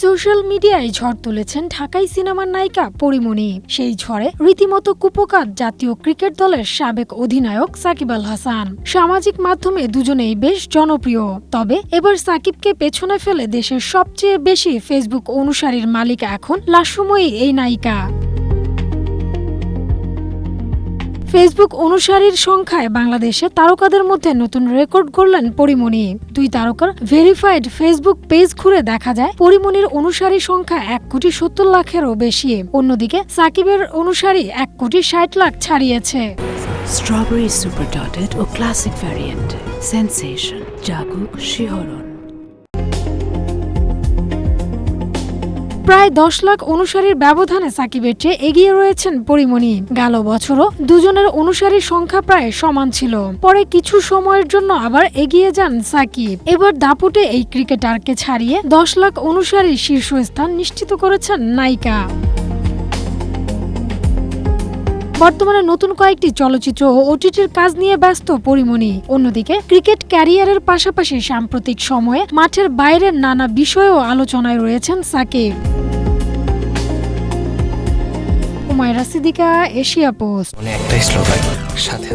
Social মিডিয়ায় ঝড় তুলেছেন ঢাকাই সিনেমার নায়িকা পরীমণি। সেই ঝড়ে রীতিমতো কুপোকাত জাতীয় ক্রিকেট দলের সাবেক অধিনায়ক সাকিব আল হাসান। সামাজিক মাধ্যমে দুজনেই বেশ জনপ্রিয়। তবে এবার সাকিবকে পেছনে ফেলে দেশের সবচেয়ে বেশি ফেসবুক অনুসারীর মালিক এখন লাস্যময়ী এই নায়িকা। ফেসবুক অনুসারীর সংখ্যায় বাংলাদেশে তারকাদের মধ্যে নতুন রেকর্ড গড়লেন পরীমণি। দুই তারকার ভেরিফাইড ফেসবুক পেজ ঘুরে দেখা যায় পরীমণির অনুসারী সংখ্যা 1,70,00,000-এরও বেশি। অন্যদিকে সাকিবের অনুসারী 1,60,00,000 ছাড়িয়েছে। স্ট্রবেরি সুপার ডটেড ও ক্লাসিক ভ্যারিয়েন্ট সেন্সেশন জাগুক শিহরণ। প্রায় 10 লাখ অনুসারীর ব্যবধানে সাকিবের চেয়ে এগিয়ে রয়েছেন পরীমণি। গেল বছরও দুজনের অনুসারীর সংখ্যা প্রায় সমান ছিল। পরে কিছু সময়ের জন্য আবার এগিয়ে যান সাকিব। এবার দাপুটে এই ক্রিকেটারকে ছাড়িয়ে 10 লাখ অনুসারীর শীর্ষস্থান নিশ্চিত করেছেন নায়িকা। বর্তমানে নতুন কয়েকটি চলচ্চিত্র ও ওটিটির কাজ নিয়ে ব্যস্ত পরীমণি। অন্যদিকে ক্রিকেট ক্যারিয়ারের পাশাপাশি সাম্প্রতিক সময়ে মাঠের বাইরের নানা বিষয়েও আলোচনায় রয়েছেন সাকিব। Umaira Siddika, Asia post. একটাই স্লোগান, সাথে